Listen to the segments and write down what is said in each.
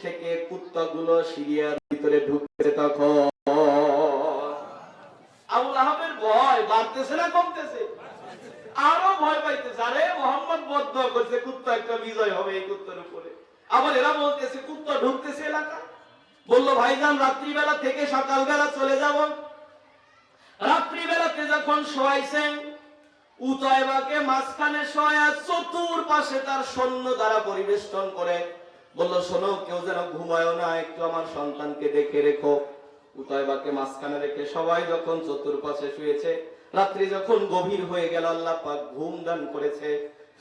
থেকে কুত্তাগুলো সিরিয়ার ভিতরে ঢুকতেছে তখন আবু লাহাবের ভয় বাড়তেছে না কমতেছে? আরো ভয় পাইতেছে। আরে মোহাম্মদ বদদুয়া করছে কুত্তা একটা বিজয় হবে এই কুত্তার উপরে। আবার এরা বলতেছে কুত্তা ঢুকতেছে এলাকা। বললো ভাইজান রাত্রিবেলা থেকে সকালবেলা চলে যাব। রাত্রিবেলাতে যখন শোয়াইছেন উতাইবাকে মাঝখানে শোয়া চতুর্পাশে তার সৈন্য দ্বারা পরিবেষ্টন করে বলল, শোনো কেউ যেন ঘুমায়ও না, একটু আমার সন্তানকে দেখে রেখো। উতাইবাকে মাঝখানে রেখে সবাই যখন চতুর্পাশে শুয়েছে, রাত্রি যখন গভীর হয়ে গেল, আল্লাহ পাক ঘুম দান করেছে,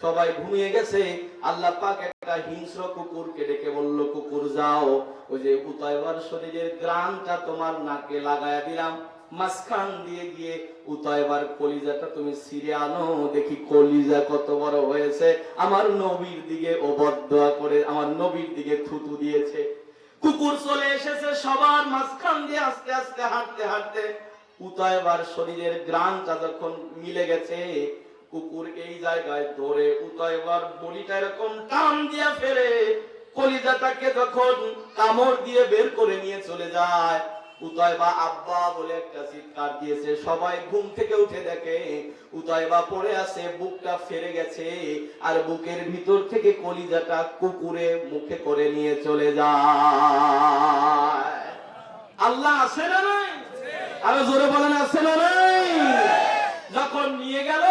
সবাই ঘুমিয়ে গেছে। আল্লাহ পাক একটা হিংস্র কুকুরকে ডেকে বলল, কুকুর যাও, ওই যে উতাইবার শরীরের গ্রানটা তোমার নাকে লাগায়া দিলাম, মাঝখান দিয়ে গিয়ে উতাইবার কলিজাটা তুমি ছিঁড়ে আনো, দেখি কলিজা কত বড় হয়েছে। আমার নবীর দিকে ও বদদুয়া করে আমার নবীর দিকে থুতু দিয়েছে। কুকুর চলে এসেছে সবার মাঝখান দিয়ে আস্তে আস্তে হাঁটতে হাঁটতে উতাইবার শরীরের গ্রানটা যখন মিলে গেছে, কুকুর এই জায়গায় ধরে উতাইবার বলিটা এরকম টান দিয়ে ফেলে কলিজাটাকে যখন কামড় দিয়ে বের করে নিয়ে চলে যায়। উতাইবা আব্বা বলে একটা চিৎকার দিয়েছে। সবাই ঘুম থেকে উঠে দেখে উতাইবা পড়ে আছে, বুকটা ফেরে গেছে, আর বুকের ভিতর থেকে কলিজাটা কুকুরে মুখে করে নিয়ে চলে যায়। আল্লাহ আছে না নাই? আরো জোরে বলেন আছে না নাই? যখন নিয়ে গেল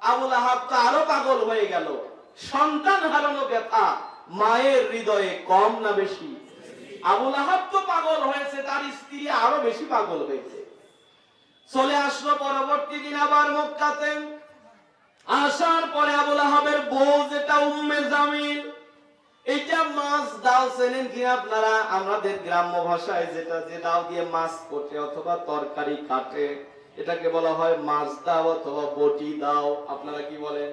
আবু লাহাব তো আরো পাগল হয়ে গেল। সন্তান হারানো ব্যথা মায়ের হৃদয়ে কম না বেশি? আবু লাহাব তো পাগল হয়েছে, তার স্ত্রী আরো বেশি পাগল হয়েছে। চলে আসলো পরবর্তী দিন আবার মক্কাতে। আসার পরে আবু লাহাবের বউ যেটা উম্মে জামিল, এটা মাছ দাও চেনেন কি আপনারা? আমাদের গ্রাম্য ভাষায় যেটা যে দাও দিয়ে মাছ কোটে অথবা তরকারি কাটে, এটাকে বলা হয় মাছ দাও অথবা বটি দাও। আপনারা কি বলেন?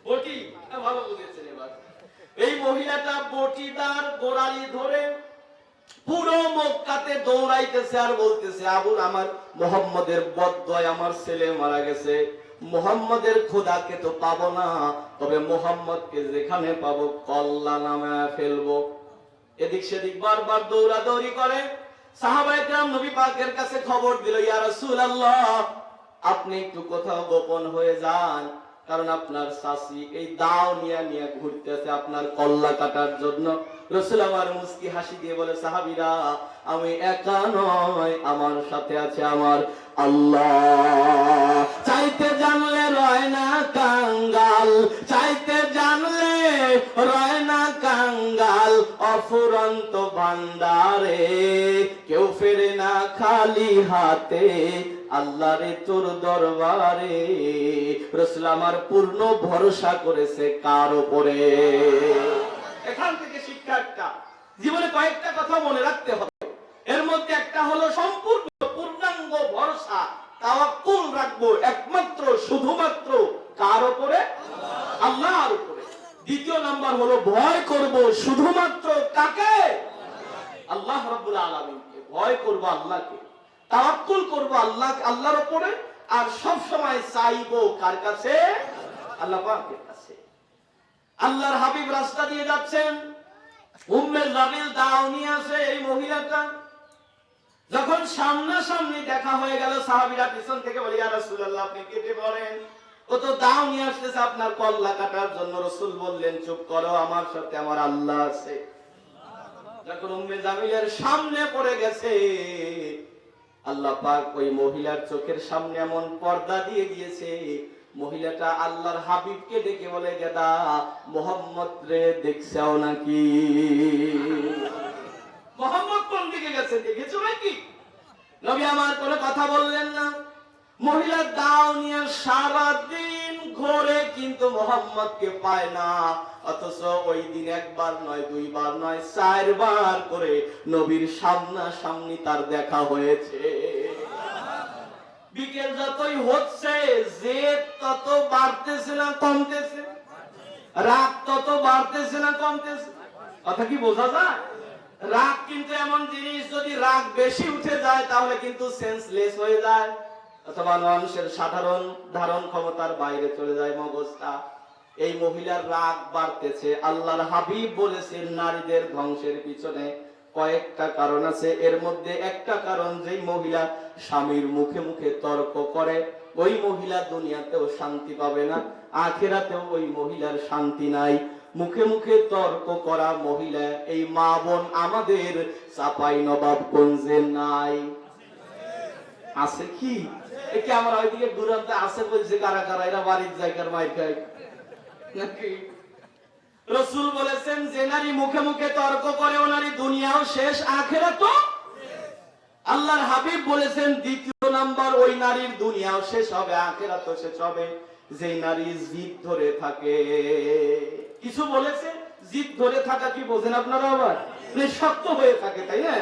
বটি। ভালো বুঝেছেন এবার। এই মহিলাটা বটিদার গোড়ালি ধরে পুরো মক্কাতে দৌড়াইতেছে আর বলতেছে, আবু আমার মুহাম্মদের বদদয় আমার ছেলে মারা গেছে, মুহাম্মদের খোদাকে তো পাবো না, তবে মুহাম্মদকে যেখানে পাবো কল্লা নামে ফেলবো। এদিক সেদিক বারবার দৌড়াদৌড়ি করে। সাহাবায়ে কেরাম নবী পাকের কাছে খবর দিল, ইয়া রাসূলুল্লাহ আপনি একটু কোথাও গোপন হয়ে যান, কারণ আপনার শাশি এই দাও নিয়ে নিয়ে ঘুরতেছে আপনার কল্লা কাটার জন্য। রাসূল আমার মুস্কি হাসি দিয়ে বলে, সাহাবীরা আমি একা নয়, আমার সাথে আছে আমার আল্লাহ। চাইতে জানলে রয় না কাঙ্গাল, চাইতে জানলে রয় না কাঙ্গাল, অফুরন্ত ভান্ডারে কেউ ফেরে না খালি হাতে, আল্লাহরে তোর দরবারে। রাসূল আমার পূর্ণ ভরসা করেছে কার উপরে? এখান থেকে শিক্ষা একটা, জীবনে কয়েকটা কথা মনে রাখতে হবে। এর মধ্যে একটা হলো সম্পূর্ণ পূর্ণাঙ্গ ভরসা, তাওয়াক্কুল রাখবো একমাত্র শুধুমাত্র কার উপরে? আল্লাহর উপরে। দ্বিতীয় নাম্বার হলো ভয় করব শুধুমাত্র কাকে? আল্লাহ রাব্বুল আলামিনকে। ভয় করব আল্লাহকে, তাওয়াক্কুল করব আল্লাহর উপরে, আর সব সময় চাইবো কার কাছে? আল্লাহ পাকের কাছে। আল্লাহর হাবিব রাস্তা দিয়ে যাচ্ছেন, উম্মে জামিল দাও নিয়ে আসে এই মহিলাটা। যখন সামনাসামনি দেখা হয়ে গেল, সাহাবীরা পিছন থেকে বলে, ইয়া রাসূলুল্লাহ আপনি কেটে পড়েন, ও তো দাও নিয়ে আসতেছে আপনার কল্লা কাটার জন্য। রাসূল বললেন, চুপ করো, আমার সাথে আমার আল্লাহ আছে। যখন উম্মে জামিলের সামনে পড়ে গেছে, আল্লাহ পাক ওই মহিলার চোখের সামনে এমন পর্দা দিয়ে দিয়েছে, মহিলাটা আল্লাহর হাবিবকে ডেকে বলে, গেদা মুহাম্মদ রে দেখছাও নাকি? মুহাম্মদ কোন দিকে গেছে দেখেছো নাকি? নবী আমার কোনো কথা বললেন না। মহিলা দাও নিয়ে সারা দিন ঘোরে কিন্তু মুহাম্মদকে পায় না। অথচ ওই দিন একবার নয়, দুইবার নয়, 4 বার করে নবীর সামনাসামনি তার দেখা হয়েছে। বিকেল যতই হচ্ছে, জেদ তত বাড়তেছে না কমতেছে? রাগ তত বাড়তেছে না কমতেছে? কথা কি বোঝা যায়? রাগ কিন্তু এমন জিনিস, যদি রাগ বেশি উঠে যায় তাহলে কিন্তু সেন্সলেস হয়ে যায়, অথবা মানুষের সাধারণ ধারণ ক্ষমতার বাইরে চলে যায় মগজটা। এই মহিলার রাগ বাড়তেছে। আল্লাহর হাবিব বলেছেন নারীদের ধ্বংসের পিছনে কয়েকটা কারণ আছে। এর মধ্যে একটা কারণ, যেই মহিলা স্বামীর মুখে মুখে তর্ক করে ওই মহিলা দুনিয়াতেও শান্তি পাবে না, আখিরাতেও ওই মহিলার শান্তি নাই। মুখে মুখে তর্ক করা মহিলা এই মা বোন আমাদের চাপাই নবাবগঞ্জে নাই। আছে কি? একে আমরা ওইদিকে দূরান্তে আছে বলছে কারা কারা, এরা বাড়ির জায়গার মাইর খায় নাকি? রাসূল বলেছেন যে নারী মুখে মুখে তর্ক করে ও নারী দুনিয়াও শেষ, আখিরাতও। আল্লাহর হাবিব বলেছেন দ্বিতীয় নাম্বার, ওই নারীর দুনিয়াও শেষ হবে, আখিরাতও শেষ হবে যেই নারী জিদ ধরে থাকে। কিছু বলেছে জিদ ধরে থাকা কি বোঝেন আপনারা? আবার শক্ত হয়ে থাকে, তাই না?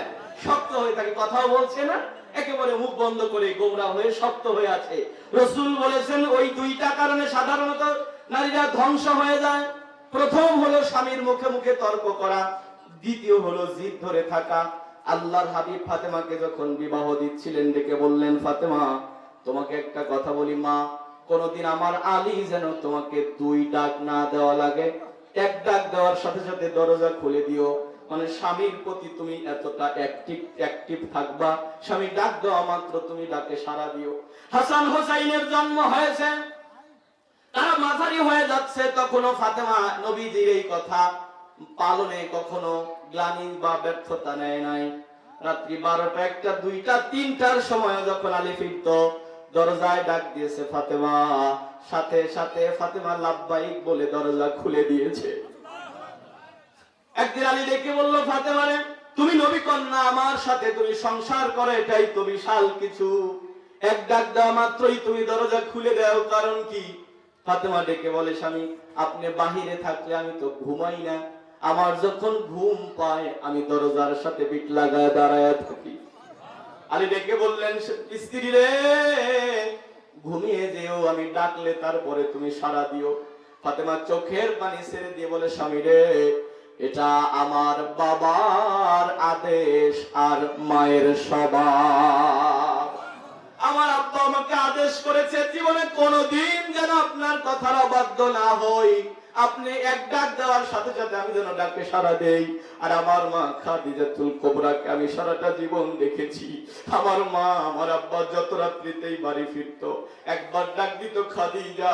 শক্ত হয়ে থাকে, কথাও বলছে না, একেবারে মুখ বন্ধ করে গোমরা হয়ে শক্ত হয়ে আছে। রাসূল বলেছেন ওই দুইটা কারণে সাধারণত নারীরা ধ্বংস হয়ে যায়। প্রথম হলো স্বামীর মুখে মুখে তর্ক করা, দ্বিতীয় হলো জিদ ধরে থাকা। আল্লাহর হাবিব ফাতেমাকে যখন বিবাহ দিচ্ছিলেন ডেকে বললেন, ফাতেমা তোমাকে একটা কথা বলি মা, কোনদিন আমার আলী যেন তোমাকে দুই ডাক না দেওয়া লাগে। এক ডাক দেওয়ার সাথে সাথে দরজা খুলে দিও, মানে স্বামীর প্রতি তুমি এতটা অ্যাক্টিভ থাকবা, স্বামী ডাক দেওয়া মাত্র তুমি ডাকে সাড়া দিও। হাসান হোসাইনের জন্ম হয়েছে, তারা মাঝারি হয়ে যাচ্ছে, তখনও ফাতেমা নবীজির এই কথা পালনে কখনো গ্লানি বা ব্যর্থতা নেয় নাই। রাত্রি 12টা, 1টা, 2টা, 3টার সময় যখন আলী ফিরত, দরজায় ডাক দিয়েছে ফাতেমা, সাথে সাথে ফাতেমা লাব্বাইক বলে দরজা খুলে দিয়েছে। একদিন আলী ডেকে বলল, ফাতেমা রে, তুমি নবী কন্যা, আমার সাথে তুমি সংসার করো, এটাই তো বিশাল কিছু, এক ডাক দেওয়া মাত্রই তুমি দরজা খুলে দাও, কারণ কি? ফাতেমা ডেকে বলে, স্বামী আপনি বাহিরে থাকলে আমি তো ঘুমাই না, আমার যখন ঘুম পায় আমি দরজার সাথে বিট লাগায় দাঁড়ায় থাকি। আলী ডেকে বললেন, স্ত্রী রে ঘুমিয়ে যেও, আমি ডাকলে তারপরে তুমি সাড়া দিও। ফাতেমা চোখের পানি ছেড়ে দিয়ে বলে, স্বামী রে এটা আমার বাবার আদেশ আর মায়ের স্বভাব। আমার আব্বা আমাকে আদেশ করেছে জীবনে কোনোদিন যেন আপনার কথার অবাধ্য না হই, আপনি এক ডাক দেওয়ার সাথে সাথে আমি যেন ডাকে সাড়া দেই। আর আমার মা খাদিজাতুল কুবরাকে আমি সারাটা জীবন দেখেছি, আমার মা আমার আব্বা যত রাত্রিতেই বাড়ি ফিরতো একবার ডাক দিত খাদিজা,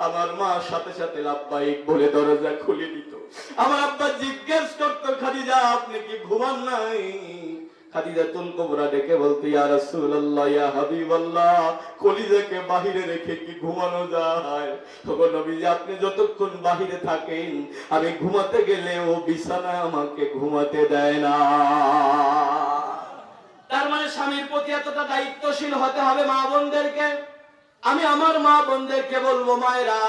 আমার মা সাথে সাথে লাব্বাইক বলে দরজা খুলে দিত। আমার আব্বা জিজ্ঞেস করতো, খাদিজা আপনি কি ঘুমান নাই? খাদিজাতুল কুবরা ডেকে বলতো, ইয়া রাসূলুল্লাহ, ইয়া হাবিবাল্লাহ, কলিজাকে বাহিরে রেখে কি ঘুমানো যায়? ওগো নবীজি, আপনি যতক্ষণ বাহিরে থাকেন আমি ঘুমাতে গেলেও বিছানায় আমাকে ঘুমাতে দেয় না। তার মানে স্বামীর প্রতি এতটা দায়িত্বশীল হতে হবে মা বোনদেরকে। আমি আমার মা বোনদেরকে বলবো, মায়েরা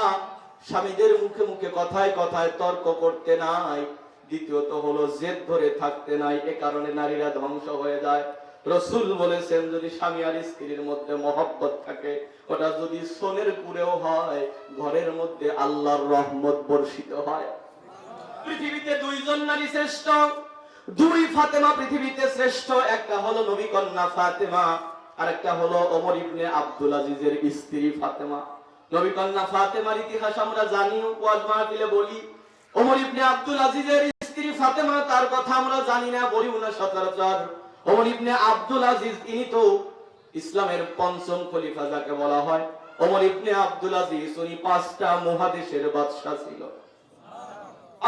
স্বামীদের মুখে মুখে কথায় কথায় তর্ক করতে নাই। দ্বিতীয়ত হলো জেদ ধরে থাকতে নাই, এ কারণে নারীরা ধ্বংস হয়ে যায়। রাসূল বলেছেন যদি স্বামী আর স্ত্রীর মধ্যে মহব্বত থাকে, ওটা যদি সোনের পুরেও হয়, ঘরের মধ্যে আল্লাহর রহমত বর্ষিত হয়। পৃথিবীতে দুইজন নারী শ্রেষ্ঠ, দুই ফাতেমা পৃথিবীতে শ্রেষ্ঠ। একটা হলো নবী কন্যা ফাতেমা, আর একটা হলো ওমর ইবনে আব্দুল আজিজের স্ত্রী ফাতেমা। নবী কন্যা ফাতেমার ইতিহাস আমরা জানি, ওয়াজ মাহফিলে বলি। ওমর ইবনে আব্দুল আজিজের স্ত্রী ফাতেমা, তার কথা আমরা জানি না, বলিও না সচরাচর। ওমর ইবনে আব্দুল আজিজ ইনি তো ইসলামের পঞ্চম খলিফা যাকে বলা হয়। ওমর ইবনে আব্দুল আজিজ উনি 5টা মহাদেশের বাদশা ছিল।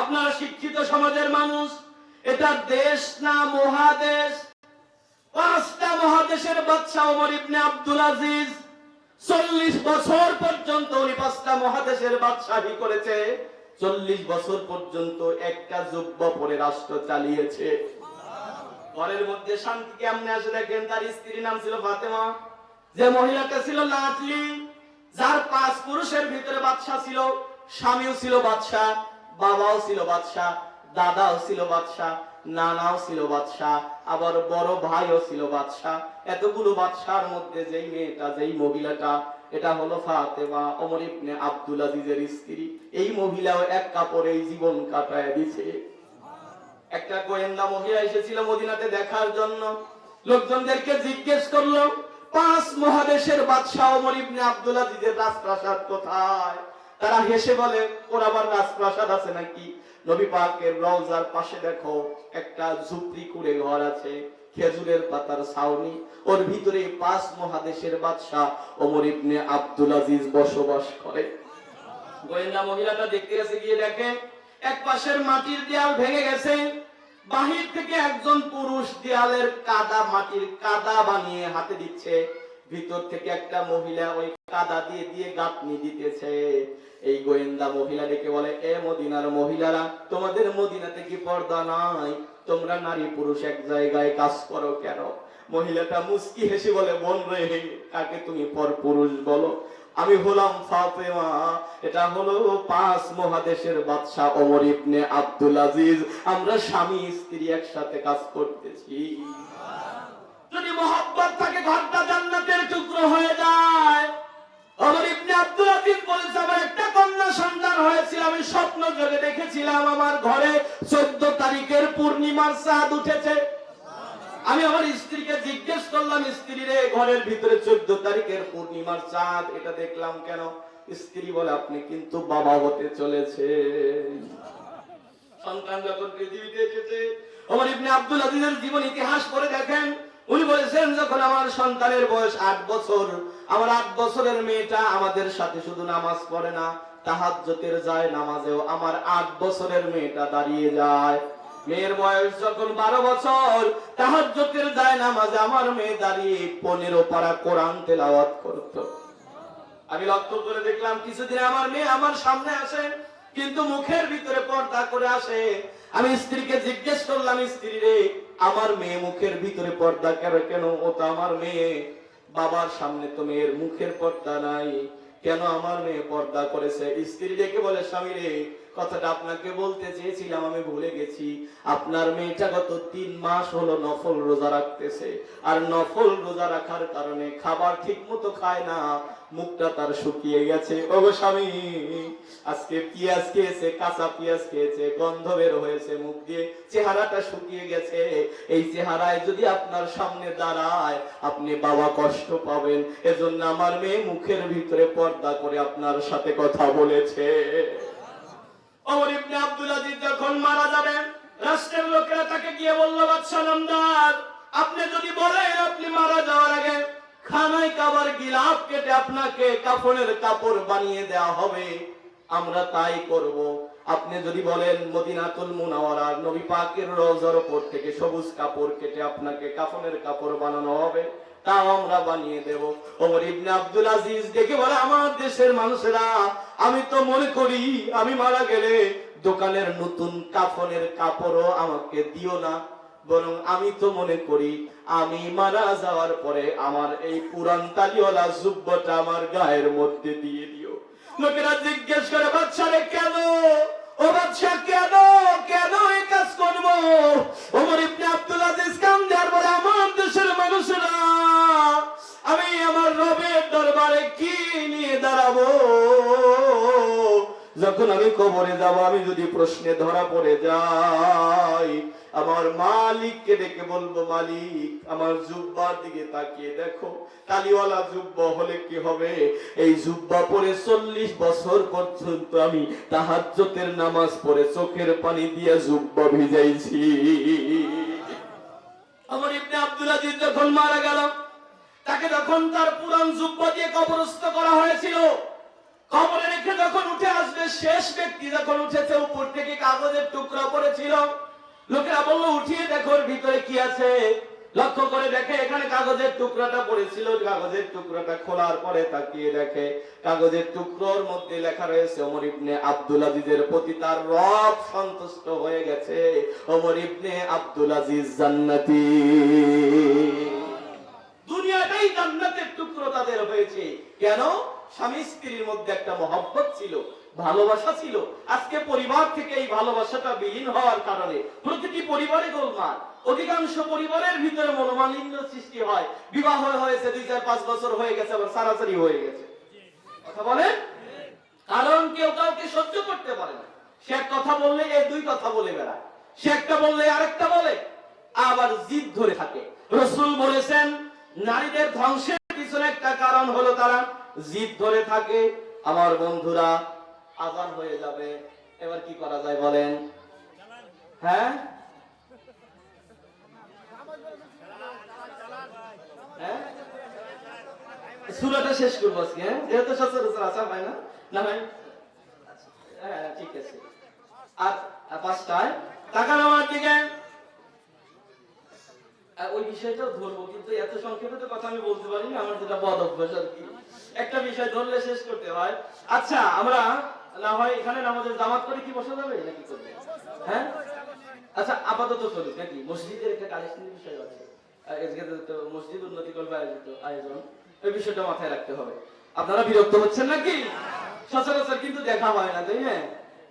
আপনারা শিক্ষিত সমাজের মানুষ, এটা দেশ না মহাদেশ? 5টা মহাদেশের বাদশা ওমর ইবনে আব্দুল আজিজ। 40 বছর পর্যন্ত উনি 5টা মহাদেশের বাদশাহী করেছে। 40 বছর পর্যন্ত একটা জুব্বা পরে রাষ্ট্র চালিয়েছে। ঘরের মধ্যে শান্তি কেমনে আসে দেখেন। তার স্ত্রীর নাম ছিল ফাতেমা, যে মহিলাটা ছিল লাটলি, যার 5 পুরুষের ভিতরে বাদশা ছিল। স্বামীও ছিল বাদশা, বাবাও ছিল বাদশা, দাদাও ছিল বাদশা, নানাও ছিল বাদশা, আবার বড় ভাইও ছিল বাদশা। এতগুলো বাদশার মধ্যে যেই মেয়েটা, যেই মহিলাটা, এটা হলো ফাতেমা, ওমর ইবনে আব্দুল আজিজের স্ত্রী। এই মহিলাও এক কাপড়ে জীবন কাটায় দিছে। একটা গোয়েন্দা মহিলা এসেছিল মদিনাতে দেখার জন্য, লোকজনদেরকে জিজ্ঞেস করলো 5 মহাদেশের বাদশা ওমর ইবনে আব্দুল আজিজের রাজপ্রাসাদ কোথায়? তারা হেসে বলে, ওর আবার রাজপ্রাসাদ আছে নাকি? নবী পাকের রওজার পাশে দেখো একটা ঝুপড়ি কুড়ে ঘর আছে, খেজুরের পাতার ছাউনি, ওর ভিতরে 5 মহাদেশের বাদশা ওমর ইবনে আব্দুল আজিজ বসবাস করে। গোয়েন্দা মহিলাটা দেখতে গেছে, গিয়ে দেখে এক পাশের মাটির দেয়াল ভেঙে গেছে, বাহির থেকে একজন পুরুষ দেয়ালের মাটির কাদা বানিয়ে হাতে দিচ্ছে, ভিতর থেকে একটা মহিলা ওই কাদা দিয়ে দিয়ে গাঁথনি দিতেছে। এই গোয়েন্দা মহিলা ডেকে বলে, এ মদিনার মহিলারা, তোমাদের মদিনাতে কি পর্দা নাই? তোমরা নারী পুরুষ এক জায়গায় কাজ করো কেন? মহিলাটা মুস্কি হেসে বলে, বোন রে, কাকে তুমি পর পুরুষ বলো? আমি হলাম ফাতেমা, এটা হলো 5 মহাদেশের বাদশা ওমর ইবনে আব্দুল আজিজ, আমরা স্বামী স্ত্রী একসাথে কাজ করতেছি। যদি মহব্বত থাকে ঘরটা জান্নাতের টুকরো হয়ে যায়। ওমর ইবনে আব্দুল আজিজ বলেছে, আমার একটা কন্যা সন্তান হয়েছিল, আমি স্বপ্ন যোগে দেখেছিলাম আমার ঘরে 14 তারিখের পূর্ণিমার চাঁদ উঠেছে। আমি আমার স্ত্রীকে জিজ্ঞেস করলাম, স্ত্রী রে, ঘরের ভিতরে 14 তারিখের পূর্ণিমার চাঁদ, এটা দেখলাম কেন? স্ত্রী বলে, আপনি কিন্তু বাবা হতে চলেছে। সন্তান যখন পৃথিবীতে এসেছে, ওমর ইবনে আব্দুল আজিজের জীবন ইতিহাস পড়ে দেখেন, উনি বলেছেন, যখন আমার সন্তানের বয়স 8 বছর, আমার 8 বছরের মেয়েটা আমাদের সাথে শুধু নামাজ পড়ে না, তাহাজ্জুদের যায় নামাজেও আমার 8 বছরের মেয়েটা দাঁড়িয়ে যায়। মেয়ের বয়স যখন 12 বছর, তাহাজ্জুদের যায় নামাজে আমার মেয়ে দাঁড়িয়ে 15 পারা কোরআন তেলাওয়াত করত। আমি লক্ষ্য করে দেখলাম, কিছুদিন আমার মেয়ে আমার সামনে আসে, কিন্তু মুখের ভিতরে পর্দা করে আসে। আমি স্ত্রীকে জিজ্ঞেস করলাম, স্ত্রী রে, আমার মেয়ে মুখের ভিতরে পর্দা কেন? ও তো আমার মেয়ে, বাবার সামনে তো মেয়ের মুখের পর্দা নাই, কেন আমার মেয়ে পর্দা করেছে? স্ত্রী ডেকে বলে, স্বামী রে, কথাটা আপনাকে বলতে চেয়েছিলাম, আমি ভুলে গেছি। আপনার মেয়েটা গত 3 মাস হলো নফল রোজা রাখতেছে, আর নফল রোজা রাখার কারণে খাবার ঠিক মতো খায় না, মুখটা তার শুকিয়ে গেছে। ওগো স্বামী, আজকে পেঁয়াজ খেয়েছে, কাঁচা পেঁয়াজ খেয়েছে, গন্ধ বের হয়েছে মুখ দিয়ে, চেহারাটা শুকিয়ে গেছে। এই চেহারায় যদি আপনার সামনে দাঁড়ায়, আপনি বাবা কষ্ট পাবেন। এজন্য আমার মেয়ে মুখের ভিতরে পর্দা করে আপনার সাথে কথা বলেছে। ওমর ইবনে আব্দুল আজিজ যখন মারা যাবেন, রাষ্ট্রের লোকেরা তাকে গিয়ে বলল, বাদশা নামদার, আপনি যদি বলেন আপনি মারা যাওয়ার আগে খানায় কাবার গিলাফ কেটে আপনাকে কাফনের কাপড় বানিয়ে দেওয়া হবে, আমরা তাই করব। আপনি যদি বলেন মদিনাতুল মুনাওয়ারার নবী পাকের রওজার উপর থেকে সবুজ কাপড় কেটে আপনাকে কাফনের কাপড় বানানো হবে, তাও আমরা বানিয়ে দেব। ওমর ইবনে আব্দুল আজিজ দেখে বলে, আমার দেশের মানুষেরা, আমি তো মনে করি আমি মারা গেলে দোকানের নতুন কাফনের কাপড়ও আমাকে দিও না, বরং আমি তো মনে করি আমি মারা যাওয়ার পরে আমার এই পুরান তালিওয়ালা জুব্বাটা আমার গায়ের মধ্যে দিয়ে দিও। লোকেরা জিজ্ঞেস করে, বাদশা রে, কেন? ও বাদশা, কেন কেন এই কাজ করব? ওমর ইবনে আব্দুল আজিজ কান্দে আর বলে, আমার দেশের মানুষেরা, আমি আমার রবের দরবারে কি নিয়ে দাঁড়াবো? যখন আমি কবরে যাব, আমি যদি প্রশ্নে ধরা পড়ে যাই, আমার মালিককে ডেকে বলবো, মালিক, আমার জুব্বার দিকে তাকিয়ে দেখো, তালিওয়ালা জুব্বা হলে কি হবে? এই জুব্বা পরে 40 বছর পর্যন্ত আমি তাহাজ্জুদের নামাজ পড়ে চোখের পানি দিয়ে জুব্বা ভিজাইছি। ওমর ইবনে আব্দুল আজিজ যখন মারা গেল, তাকে যখন তার পুরান জুব্বা দিয়ে কবরস্থ করা হয়েছিল, কবরে রেখে যখন উঠে আসবে, শেষ ব্যক্তি যখন উঠেছে, উপর থেকে কাগজের টুকরা পড়েছিল। লোকেরা বলল, উঠিয়ে দেখো ভিতরে কি আছে। লক্ষ্য করে দেখে, এখানে কাগজের টুকরাটা পড়েছিল। কাগজের টুকরাটা খোলার পরে তাকিয়ে দেখে, কাগজের টুকরোর মধ্যে লেখা রয়েছে, ওমর ইবনে আব্দুল আজিজের প্রতি তার রব সন্তুষ্ট হয়ে গেছে, ওমর ইবনে আব্দুল আজিজ জান্নাতি। দুনিয়াটাই জান্নাতের টুকরো তাদের হয়েছে। কেন? স্বামী স্ত্রীর মধ্যে একটা মহব্বত ছিল, ভালোবাসা ছিল। আজকে পরিবার থেকে এই ভালোবাসাটা বিলীন হওয়ার কারণে প্রতিটি পরিবারে গোলমাল, অধিকাংশ পরিবারের ভিতরে মনোমালিন্য সৃষ্টি হয়। বিবাহ হয়েছে 2-4-5 বছর হয়ে গেছে, আবার সারাসারি হয়ে গেছে। কথা বলেন? কারণ কেউ কাউকে সহ্য করতে পারে না। সে এক কথা বললে এ 2 কথা বলে বেড়ায়, সে একটা বললে আরেকটা বলে, আবার জিদ ধরে থাকে। রাসূল বলেছেন, নারীদের ধ্বংসের পিছনে একটা কারণ হলো তারা জিদ ধরে থাকে। আমার বন্ধুরা, আজান হয়ে যাবে, এবার কি করা যায় বলেন? হ্যাঁ হ্যাঁ সূরাটা শেষ করবো আজকে, হ্যাঁ যেহেতু সচরাচর আসা হয় না, না ভাই? হ্যাঁ ঠিক আছে। আর 5টায় টাকা নেওয়ার দিকে ওই বিষয়টাও ধরবো, কিন্তু এত সংক্ষেপে তো কথা আমি বলতে পারিনি, আমার যেটা বদ অভ্যাস আর কি, একটা বিষয় ধরলে শেষ করতে হয়। আচ্ছা আমরা না হয় এখানে নামাজের জামাত করে কি বসা যাবে নাকি করবে? হ্যাঁ আচ্ছা আপাতত চলুক নাকি, মসজিদের একটা কালেকশনের বিষয় আছে, আজকে তো মসজিদ উন্নতি করবে আয়োজিত আয়োজন, ওই বিষয়টা মাথায় রাখতে হবে। আপনারা বিরক্ত হচ্ছেন নাকি? সচরাচর কিন্তু দেখা হয় না, তাই না?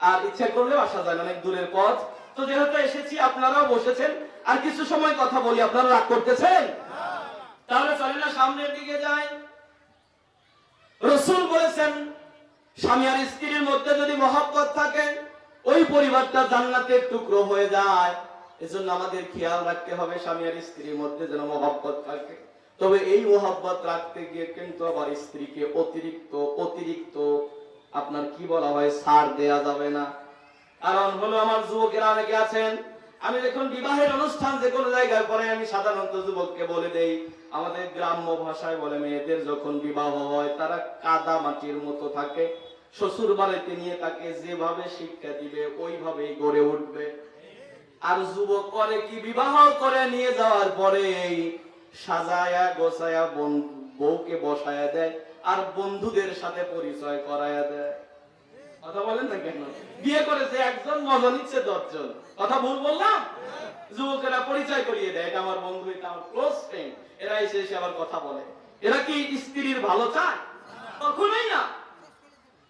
আর ইচ্ছা করলেও আসা যায় না, অনেক দূরের পথ। তো যেহেতু এসেছি, আপনারাও বসেছেন, আর কিছু সময় কথা বলি, আপনারা রাগ করতেছেন? তাহলে চলেন না সামনের দিকে যাই। রাসূল বলেছেন স্বামী আর স্ত্রীর মধ্যে যদি মহব্বত থাকে, ওই পরিবারটা জান্নাতের টুকরো হয়ে যায়। এজন্য আমাদের খেয়াল রাখতে হবে স্বামী আর স্ত্রীর মধ্যে যেন মহব্বত থাকে। তবে এই মহব্বত রাখতে গিয়ে কিন্তু আবার স্ত্রীকে অতিরিক্ত আপনার কি বলা হয়, ছাড় দেয়া যাবে না। কারণ হলো আমার যুবকেরা অনেকে আছেন, আমি যখন বিবাহের অনুষ্ঠান যে কোনো জায়গায় পরে, আমি সাধারণত যুবককে বলে দেই, আমাদের গ্রাম্য ভাষায় বলে মেয়েদের যখন বিবাহ হয় তারা কাদা মাটির মতো থাকে, শ্বশুর বাড়িতে নিয়ে তাকে যেভাবে শিক্ষা দিবে ওইভাবেই গড়ে উঠবে। আর যুবক করে কি, বিবাহ করে নিয়ে যাওয়ার পরে সাজায়া গোছায়া বউকে বসায়া দেয়, আর বন্ধুদের সাথে পরিচয় করায়া দেয়। কথা বলেন না কেন? বিয়ে করেছে একজন, মজা নিচ্ছে 10 জন। কথা ভুল বললাম? যুবকেরা পরিচয় করিয়ে দেয়, এটা আমার বন্ধু, এটা আমার ক্লোজ ফ্রেন্ড, এরা এসে আবার কথা বলে। এরা কি স্ত্রীর ভালো চায়? কখনোই না,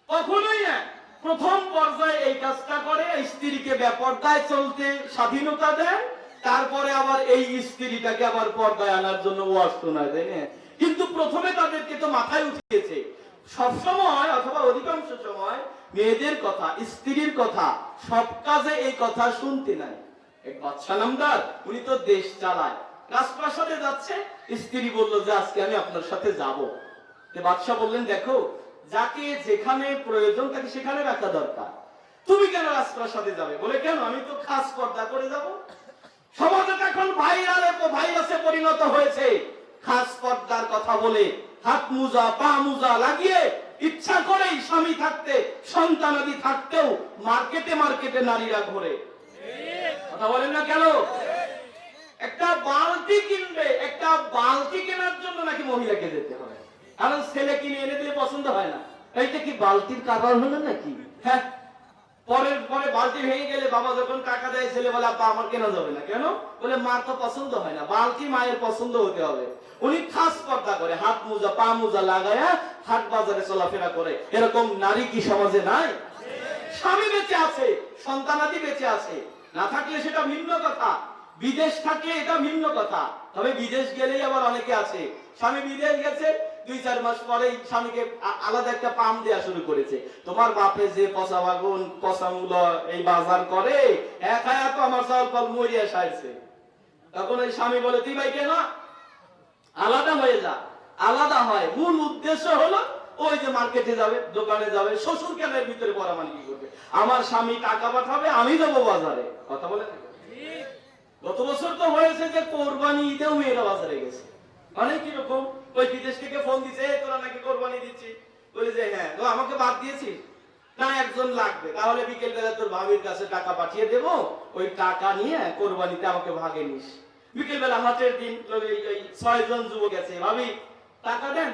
কখনোই না। প্রথম পর্যায়ে এই কাজটা করে, স্ত্রীকে বেপরদায় চলতে স্বাধীনতা দেয়, তারপরে আবার এই স্ত্রীটাকে আবার পর্দায় আনার জন্য ওয়াজ শোনায়, তাই না? কিন্তু প্রথমে তাদেরকে তো মাথায় উঠিয়েছে। সবসময় অথবা অধিকাংশ সময় মেয়েদের কথা, স্ত্রীর কথা, সব কাজে এই কথা শুনতে নাই। এক বাদশা নামদার, উনি তো দেশ চালায়, রাজপ্রাসাদে যাচ্ছে, স্ত্রী বলল যে আজকে আমি আপনার সাথে যাব। বাদশা বললেন দেখো, যাকে যেখানে প্রয়োজন তাকে সেখানে রাখা দরকার, তুমি কেন রাজপ্রাসাদে যাবে? বলে কেন, আমি তো খাস পর্দা করে যাব। সমাজে এখন ভাইরাসে পরিণত হয়েছে, খাস পর্দার কথা বলে হাত মোজা পা মোজা লাগিয়ে ইচ্ছা করেই স্বামী থাকতে সন্তানাদি থাকতেও মার্কেটে মার্কেটে নারীরা ঘোরে। কথা বলেন না কেন? একটা বালতি কিনবে, একটা বালতি কেনার জন্য নাকি মহিলাকে যেতে হয়, কারণ ছেলে কিনে এনে দিলে পছন্দ হয় না। এইটা কি বালতির কারবার হলো নাকি? হ্যাঁ, পরে বালতি ভেঙে গেলে বাবা যখন টাকা দেয়, ছেলে বলে আব্বা আমার কেনা যাবে না। কেন? বলে মার তো পছন্দ হয় না, বালতি মায়ের পছন্দ হতে হবে। উনি খাস পর্দা করে, হাত মোজা পা মোজা লাগায়া হাট বাজারে চলাফেরা করে। এরকম নারী কি সমাজে নাই? স্বামী বেঁচে আছে, সন্তানাদি বেঁচে আছে, না থাকলে সেটা ভিন্ন কথা, বিদেশ থাকলে এটা ভিন্ন কথা। তবে বিদেশ গেলেই আবার অনেকে আছে, স্বামী বিদেশ গেছে, 2-4 মাস পরেই স্বামীকে আলাদা একটা পাম দেয়া শুরু করেছে। তোমার বাপে যে পচা বাগুন পচা মূলা এই বাজার করে, এক হায়া তো আমার চাল পাল মরিয়া সাইছে। তখন ওই স্বামী বলে তুই ভাই কেন আলাদা হয়ে যা। আলাদা হয়, মূল উদ্দেশ্য হলো ওই যে মার্কেটে যাবে, দোকানে যাবে, শ্বশুর কেন এর ভিতরে পড়া মানে কি করবে? আমার স্বামী টাকা পাঠাবে, আমি যাবো বাজারে। কথা বলে গত বছর তো হয়েছে যে কোরবানি ঈদেও মেয়েরা বাজারে গেছে। মানে কিরকম, ওই বিদেশ থেকে ফোন দিছে, তোরা নাকি কোরবানি দিচ্ছি, বলে যে হ্যাঁ, তো আমাকে বাদ দিয়েছিস না, একজন লাগবে, তাহলে বিকেল বেলা তোর ভাবির কাছে টাকা পাঠিয়ে দেব, ওই টাকা নিয়ে কোরবানিতে আমাকে ভাগে নিস। বিকেল বেলা হাটের দিন 6 জন যুবক গেছে, ভাবি টাকা দেন,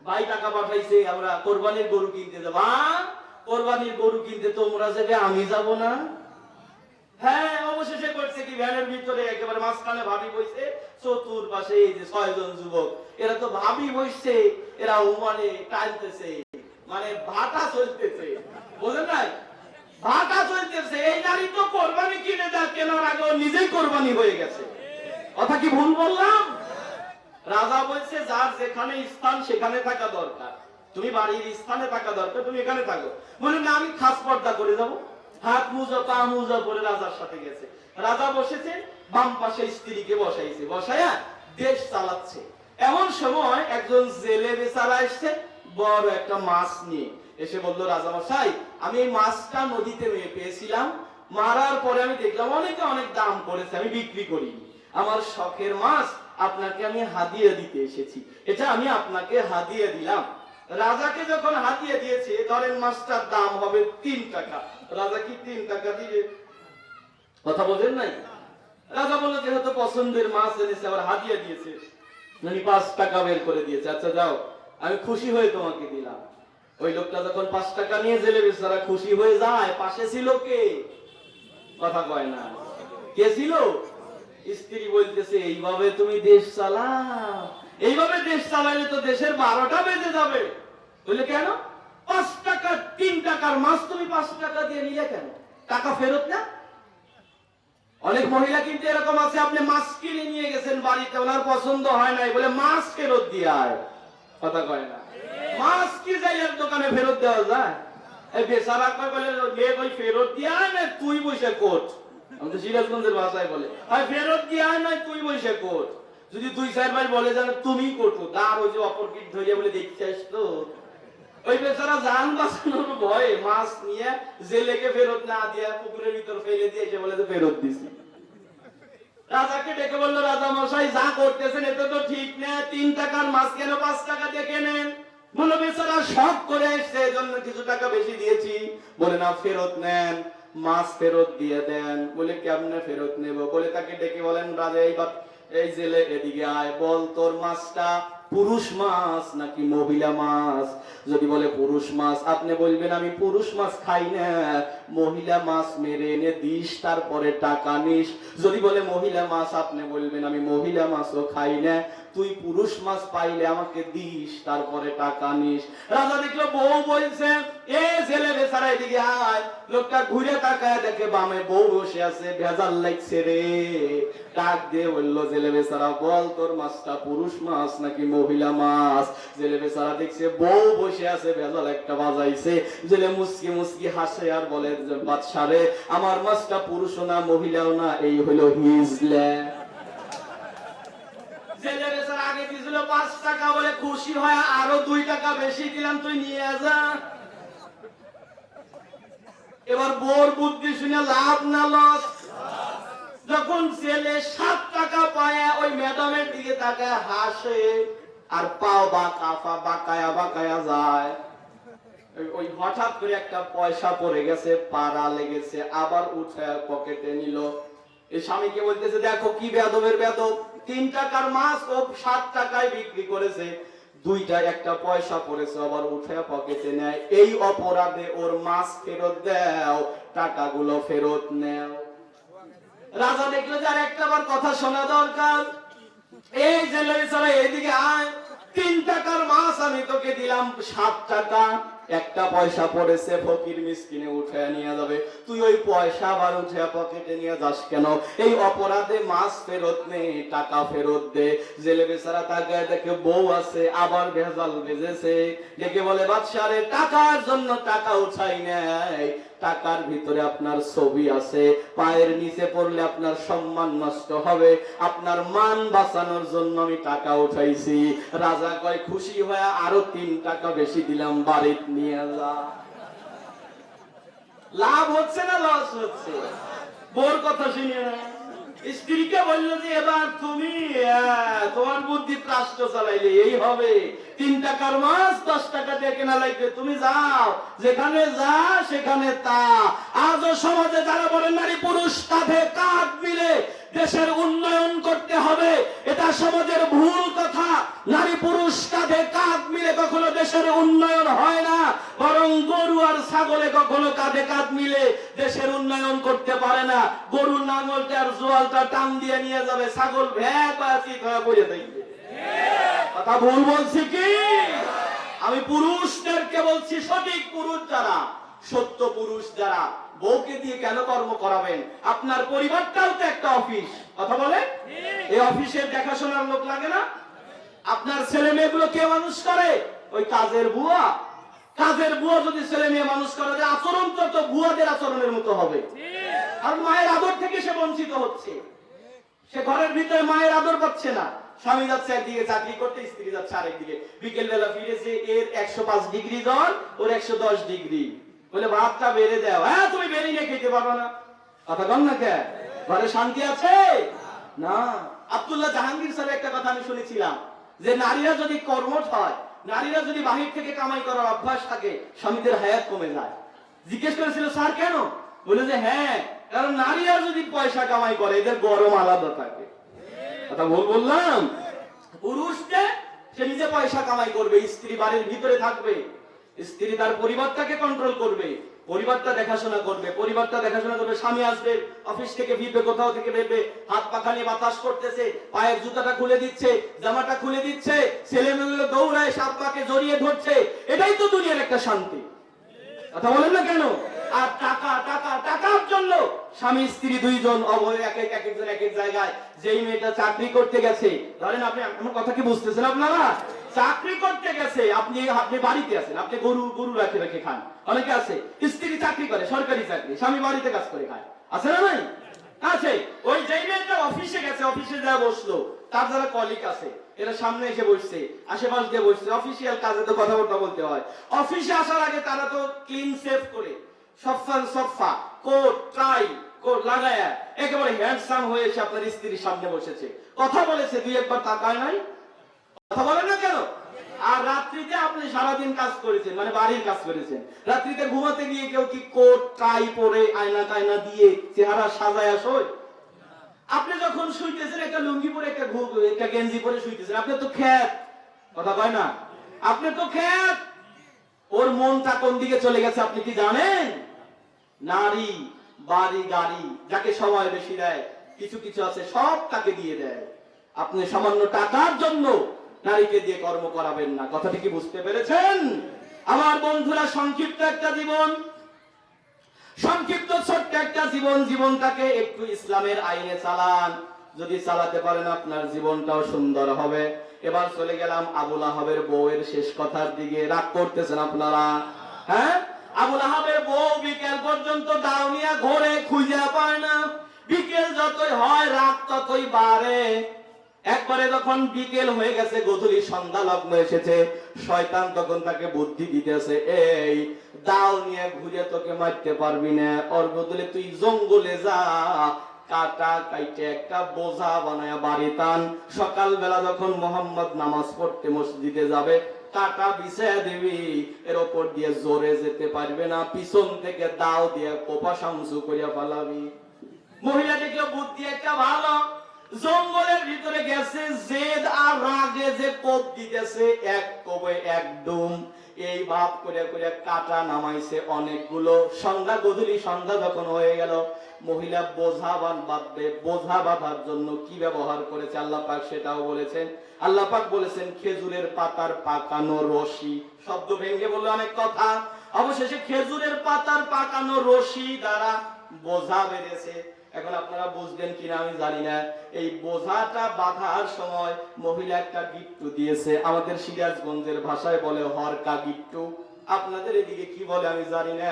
ভাই টাকা পাঠাইছে, আমরা কোরবানির গরু কিনতে যাব। কোরবানির গরু কিনতে তোমরা যাবে, আমি যাব না? হ্যাঁ, অবশেষে করছে কি, ভ্যানের ভিতরে একেবারে মাঝখানে ভাবি বসে, চতুর্পাশে এই যে 6 জন যুবক, এরা তো ভাবি বসছে, এরা মানে টানতেছে, মানে ভাটা চলতেছে, বুঝলেন নাই? ভাটা চলতেছে। এই নারী তো কোরবানি কিনে দেয়, কেনার আগে নিজেই কোরবানি হয়ে গেছে। কথা কি ভুল বললাম? রাজা বলছে যার যেখানে স্থান সেখানে থাকা দরকার, তুমি বাড়ির স্থানে থাকা দরকার, তুমি এখানে থাকো। বলে না, আমি খাস পর্দা করে যাবো। হাত মোজা পা মোজা পরে রাজার সাথে গেছে। রাজা বসেছে, বাম পাশে স্ত্রীকে বসাইছে, বসায়া দেশ চালাচ্ছে। এমন সময় একজন জেলে বেচারা এসছে, বড় একটা মাছ নিয়ে এসে বললো, রাজা মশাই আমি এই মাছটা নদীতে পেয়েছিলাম, মারার পরে আমি দেখলাম অনেকে অনেক দাম করেছে, আমি বিক্রি করি। আমার শখের মাছ আপনাকে আমি হাদিয়া দিতে এসেছি, এটা আমি আপনাকে হাদিয়া দিলাম। রাজাকে যখন হাদিয়া দিয়েছে, ধরেন মাছটার দাম হবে 3 টাকা, রাজা কি 3 টাকা দিবে? কথা বলেন নাই? রাজা বলল যেহেতু পছন্দের মাছ এনেছে, আবার হাদিয়া দিয়েছে, মানে 5 টাকা বের করে দিয়েছে। আচ্ছা যাও, আমি খুশি হয়ে তোমাকে দিলাম। ওই লোকটা যখন 5 টাকা নিয়ে জেলে বেচারা খুশি হয়ে যায়, পাশে ছিল কে? কথা কয় না। কে ছিল? স্ত্রী বলতেছে, এইভাবে তুমি দেশ চালাও, এইভাবে দেশ চালাইলে তো দেশের 12টা বেজে যাবে। বলে কেন? 5 টাকা 3 টাকার মাছ তুমি 5 টাকা দিয়ে নিলে কেন? টাকা ফেরত না? অনেক মহিলা কিন্তু এরকম আছে, আপনি মাছ কিনে নিয়ে গেছেন বাড়িতে, ওনার পছন্দ হয় নাই, বলে মাছ ফেরত দিয়ে আয়। কথা কয় না। মাছ কি যাইয়ের দোকানে ফেরত দেওয়া যায়? এই বেচারা কয়, বলে মেয়ে কই ফেরত দিয়ে আয় না তুই বসে কোট। আমাদের সিরাজগঞ্জের ভাষায় বলে, হয় ফেরত দিয়ে আয় না তুই বসে কোট। যদি 2-4 বার বলে যান তুমি কোটো, তার ওই যে অপরকিট ধরিয়া বলে দেখতে আসতো, ওই বেচারা জান বাঁচানোর ভয়ে মাছ নিয়ে জেলেকে ফেরত না দিয়া পুকুরের ভিতর ফেলে দিয়ে এসে বলে যে ফেরত দিছি। রাজাকে ডেকে বললো, রাজা মশাই যা করতেছেন এতে তো ঠিক না, 3 টাকার মাছ কেন 5 টাকা দিয়ে কেনেন? বলে বেচারা শখ করে এসছে, এজন্য কিছু টাকা বেশি দিয়েছি। বলে না, ফেরত নেন, মাছ ফেরত দিয়ে দেন। বলে কেমনে ফেরত নেব? বলে তাকে ডেকে বলেন, রাজা এই জেলে এদিকে আয়, বল তোর মাছটা পুরুষ মাছ নাকি মহিলা মাছ? যদি বলে পুরুষ মাছ, আপনি বলবেন আমি পুরুষ মাছ খাই না, মহিলা মাছ মেরে এনে দিস তারপরে টাকা নিস। যদি বলে মহিলা মাছ, আপনি বলবেন আমি মহিলা মাছও খাই না, তুই পুরুষ মাছ পাইলে আমাকে দিস তারপরে টাকা নিস। রাজা দেখলো বউ বলছে, এ জেলে বেচারা এদিকে আয়। লোকটা ঘুরে তাকায় দেখে বামে বউ বসে আছে, ভেজাল লাগছে রে। ডাক দিয়ে বললো, জেলে বেচারা বল তোর মাছটা পুরুষ মাছ নাকি মহিলা মাছ? জেলে বেচারা দেখছে বউ বসে আছে, ভেজাল একটা বাজাইছে। জেলে মুসকি মুসকি হাসে আর বলে, বাদশা রে, আমার মাছটা পুরুষও না মহিলাও না, এই হলো হিজলা। জেলে বেচারা আগে দিয়েছিল 5 টাকা, বলে খুশি হয় আরো 2 টাকা বেশি দিলাম, তুই নিয়ে যা। এবার বোর বুদ্ধি শুনে লাভ না লস? যখন ছেলে 7 টাকা পায়, ওই ম্যাডামের দিকে তাকায় হাসে আর পাও বাঁকায়া বাঁকায়া যায়। ওই হঠাৎ করে একটা পয়সা পড়ে গেছে, পাড়া লেগেছে, আবার উঠে পকেটে নিল। এই স্বামীকে বলতেছে, দেখো কি বেয়াদবের বেয়াদব, 3 টাকার মাছ ও 7 টাকায় বিক্রি করেছে, 2টা একটা পয়সা পড়েছে, আবার উঠে পকেটে নেয়। এই অপরাধে ওর মাছ ফেরত দাও, টাকাগুলো ফেরত নেও। রাজা দেখলো যে আর একটা বার কথা শোনা দরকার। এই জেলে বেচারা এদিকে আয়, 3 টাকার মাছ আমি তোকে দিলাম 7 টাকা, একটা পয়সা পড়েছে, ফকির মিসকিনে উঠে নিয়ে যাবে, তুই ওই পয়সা আবার উঠে পকেটে নিয়ে যাস কেন? এই অপরাধে মাছ ফেরত নে, টাকা ফেরত দে। জেলে বেচারা তাকায় দেখে বউ আছে, আবার ভেজাল বেজেছে। ডেকে বলে, বাদশা রে, টাকার জন্য টাকা উঠাই নাই, টাকার ভিতরে আপনার ছবি আছে, পায়ের নিচে পড়লে আপনার সম্মান নষ্ট হবে, আপনার মান বাঁচানোর জন্য আমি টাকা উঠাইছি। রাজা কয়, খুশি হয়ে আরো 3 টাকা বেশি দিলাম, বাড়িতে নিয়ে যা। লাভ হচ্ছে না লস হচ্ছে? বোর কথা শুনে না, স্ত্রীকে বললো যে এবার তুমি তোমার বুদ্ধি রাষ্ট্র চালাইলে এই হবে, 3 টাকার মাছ 10 টাকা দিয়ে কেনা লাগবে, তুমি যাও, যেখানে যা সেখানে তা। আজও সমাজে যারা বলেন নারী পুরুষ কাঁধে কাঁধ মিলে দেশের উন্নয়ন করতে হবে, এটা সমাজের ভুল কথা। নারী পুরুষ কাঁধে কাঁধ মিলে কখনো দেশের উন্নয়ন হয় না, বরং গরু আর ছাগলে কখনো কাঁধে কাঁধ মিলে দেশের উন্নয়ন করতে পারে না। গরুর নাঙলটা আর জোয়ালটা টান দিয়ে নিয়ে যাবে, ছাগল ভ্যাঁ পাঁচি হয়ে পড়ে থাকবে। কথা ভুল বলছি কি? আমি পুরুষদেরকে বলছি, সঠিক পুরুষ যারা, সত্য পুরুষ যারা, বউকে দিয়ে কেন কর্ম করাবেন? আপনার পরিবারটাও তো একটা অফিস, কথা বলে, এই অফিসের দেখাশোনার লোক লাগে না? আপনার ছেলে মেয়েগুলো কে মানুষ করে? ওই কাজের বুয়া। কাজের বুয়া যদি ছেলে মেয়ে মানুষ করে, আচরণ তো বুয়াদের আচরণের মতো হবে, আর মায়ের আদর থেকে সে বঞ্চিত হচ্ছে। সে ঘরের ভিতরে মায়ের আদর পাচ্ছে না। স্বামী যাচ্ছে একদিকে চাকরি করতে, স্ত্রী যাচ্ছে আরেকদিকে, বিকেল বেলা ফিরেছে, এর 105 ডিগ্রি জ্বর, ওর 110 ডিগ্রি। বলে ভাতটা বেড়ে দাও। হ্যাঁ, তুমি বেড়ে নিয়ে খেতে পারো না, কথা কন না কে? ঘরে শান্তি আছে না? আব্দুল্লাহ জাহাঙ্গীর স্যারের একটা কথা আমি শুনেছিলাম, যে নারীরা যদি কর্মঠ হয়, নারীরা যদি বাহির থেকে কামাই করার অভ্যাস থাকে, স্বামীদের হায়াত কমে যায়। জিজ্ঞেস করেছিল, স্যার কেন? বলে যে হ্যাঁ, কারণ নারীরা যদি পয়সা কামাই করে এদের গরম আলাদা থাকে। কথা বললাম? পুরুষকে সে নিজে পয়সা কামাই করবে, স্ত্রী বাড়ির ভিতরে থাকবে, স্ত্রী তার পরিবারটাকে কন্ট্রোল করবে, পরিবারটা দেখাশোনা করবে, স্বামী আসবে অফিস থেকে, ফিরবে, কোথাও থেকে বেরবে, হাত পাখা নিয়ে বাতাস করতেছে, পায়ের জুতাটা খুলে দিচ্ছে, জামাটা খুলে দিচ্ছে, ছেলে মেয়েগুলো দৌড়ায় সাত পাকে জড়িয়ে ধরছে। এটাই তো দুনিয়ার একটা শান্তি, কথা বলেন না কেন? আর টাকা টাকা টাকার জন্য স্বামী স্ত্রী দুইজন একজন এক এক জায়গায়। যেই মেয়েটা চাকরি করতে গেছে, ধরেন আপনি, আমার কথা কি বুঝতেছেন আপনারা? চাকরি করতে গেছে, আপনি বাড়িতে আছেন, আপনি গরু রেখে খান, অনেকে আছে। স্ত্রী চাকরি করে, সরকারি চাকরি, স্বামী বাড়িতে কাজ করে খায়, আছে না নাই? আছে। ওই যেই মেয়েটা অফিসে গেছে, অফিসে যা বসলো, তার যারা কলিগ আছে এরা সামনে এসে বসছে, আশেপাশ দিয়ে বসছে, অফিসিয়াল কাজে তো কথাবার্তা বলতে হয়। অফিসে আসার আগে তারা তো ক্লিন সেভ করে সফা কোট টাই কোট লাগায়া একেবারে হ্যান্ডসাম হয়ে এসে আপনার স্ত্রীর সামনে বসেছে, কথা বলেছে, দুই একবার তাকায় নাই, কথা বলেন না কেন? আর রাত্রিতে আপনি সারাদিন কাজ করেছেন, মানে বাড়ির কাজ করেছেন, রাত্রিতে ঘুমাতে গিয়ে কেউ কি কোট টাই পরে আয়না টায়না দিয়ে চেহারা সাজায় আসোয়? আপনি যখন শুইতেছেন একটা লুঙ্গি পরে, একটা গেঞ্জি পরে শুইতেছেন, আপনি তো খ্যাত, কথা কয় না? আপনি তো খ্যাত। ওর মনটা কোন দিকে চলে গেছে আপনি কি জানেন? নারী, বাড়ি, গাড়ি, যাকে সময় বেশি দেয়, কিছু কিছু আছে সব তাকে দিয়ে দেয়। আপনি সামান্য টাকার জন্য নারীকে দিয়ে কর্ম করাবেন না, কথাটি কি বুঝতে পেরেছেন? আমার বন্ধুরা, সংক্ষিপ্ত একটা জীবন, সংক্ষিপ্ত ছোট্ট একটা জীবন, জীবনটাকে একটু ইসলামের আইনে চালান। যদি চালাতে পারেন আপনার জীবনটাও সুন্দর হবে। এবার চলে গেলাম আবুল আহাবের বউয়ের শেষ কথার দিকে। রাগ করতেছেন আপনারা? হ্যাঁ, আবুল আহাবের বউ বিকেল পর্যন্ত দাউনিয়া ঘরে খুঁজে পায় না। বিকেল যতই হয় রাত ততই বাড়ে। একবারে যখন বিকেল হয়ে গেছে, গোধূলি সন্ধ্যা লগ্ন এসেছে, শয়তান তখন তাকে বুদ্ধি দিতেছে, এই দাও নিয়ে ঘুরে তোকে মারতে পারবি না, ওর বদলে তুই জঙ্গলে যা, কাটা কাইটে একটা বোঝা বানায়া বাড়ি টান, সকালবেলা যখন মোহাম্মদ নামাজ পড়তে মসজিদে যাবে, কাটা বিছায়া দিবি, এর ওপর দিয়ে জোরে যেতে পারবে না, পিছন থেকে দাও দিয়ে কোপা শামসু করিয়া ফালাবি। মহিলা দেখলো বুদ্ধি একটা ভালো, জঙ্গলের ভিতরে গেছে, জেদ আর রাগে যে কোপ দিতেছে, এক কোপে এক ডুম, এই ভাব করে করে কাটা নামাইছে অনেকগুলো। সন্ধ্যা, গোধূলি সন্ধ্যা যখন হয়ে গেল, মহিলা বোঝা বাঁধবে। বোঝা বাঁধার জন্য কি ব্যবহার করেছে আল্লাহ পাক সেটাও বলেছেন। আল্লাহ পাক বলেছেন খেজুরের পাতার পাকানো রশি। শব্দ ভেঙে বললে অনেক কথা, অবশেষে খেজুরের পাতার পাকানো রশি দ্বারা বোঝা বেঁধেছে। এখন আপনারা বুঝবেন কিনা আমি জানি না, এই বোঝাটা বাঁধার সময় মহিলা একটা গিট্টু দিয়েছে। আমাদের সিরাজগঞ্জের ভাষায় বলে হরকা গিট্টু, আপনাদের এদিকে কি বলে আমি জানি না।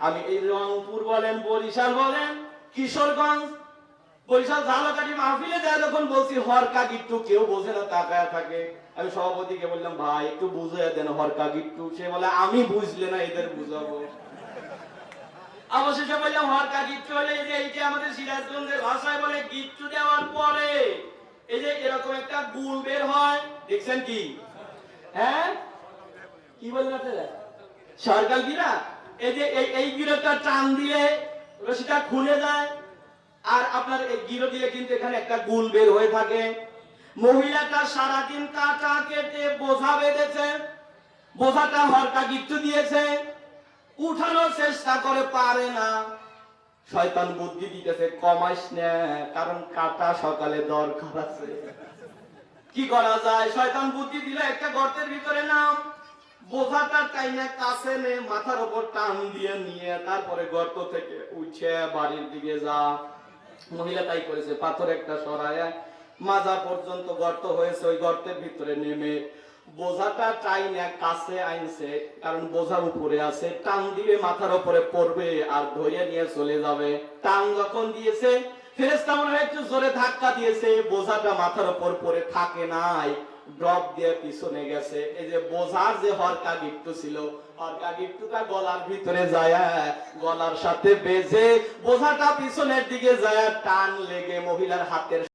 আমি এই রংপুর বলেন, বরিশাল বলেন, কিশোরগঞ্জ, বরিশাল ঝালকাঠি মাহফিলে যায় যখন বলছি হরকা গিট্টু, কেউ বোঝে না, তাকায় থাকে। আমি সভাপতিকে বললাম, ভাই একটু বুঝিয়ে দেন হরকা গিট্টু। সে বলে, আমি বুঝলে না এদের বুঝাবো। অবশেষে বললাম হরকা গিট্টু হলে এই যে এইটা আমাদের সিরাজগঞ্জের ভাষায় বলে গিট্টু দেওয়ার পরে এই যে এরকম একটা গুল বের হয়, দেখছেন কি? হ্যাঁ, কি বললেন আপনারা? সরকার গিরা। এই যে এই গিরোটা টান দিলে রশিটা খুলে যায়, আর আপনার এই গিরো দিলে কিন্তু এখানে একটা গুল বের হয়ে থাকে। মহিলাটা সারাদিন কাটা কেটে বোঝা বেঁধেছে, বোঝাটা হরকা গিট্টু দিয়েছে, উঠানোর চেষ্টা করে পারে না। শয়তান বুদ্ধি দিতেছে, কমাইস না, কারণ কাটা সকালে দরকার আছে। কি করা যায়? শয়তান বুদ্ধি দিল, একটা গর্তের ভিতরে নাম, বোঝাটা টাইনা কাছে নে, মাথার উপর টান দিয়ে নিয়ে তারপরে গর্ত থেকে উঠে বাড়ির দিকে যা। মহিলা তাই করেছে, পাথর একটা সরায় মাজা পর্যন্ত গর্ত হয়েছে, ওই গর্তের ভিতরে নেমে বোঝাটা টাইনা কাছে আইনছে, কারণ বোঝা উপরে আছে, টান দিবে মাথার উপরে পড়বে আর ধরে নিয়ে চলে যাবে। টান যখন দিয়েছে, ফেরেশতা মনে হয় একটু জোরে ধাক্কা দিয়েছে, বোঝাটা মাথার উপর পড়ে থাকে নাই, ড্রপ দিয়ে পিছনে গেছে। এই যে বোঝার যে হরকা গিট্টু ছিল, হরকা গিট্টুটা গলার ভিতরে যায়, গলার সাথে বেজে বোঝাটা পিছনের দিকে যায়, টান লেগে মহিলার হাতের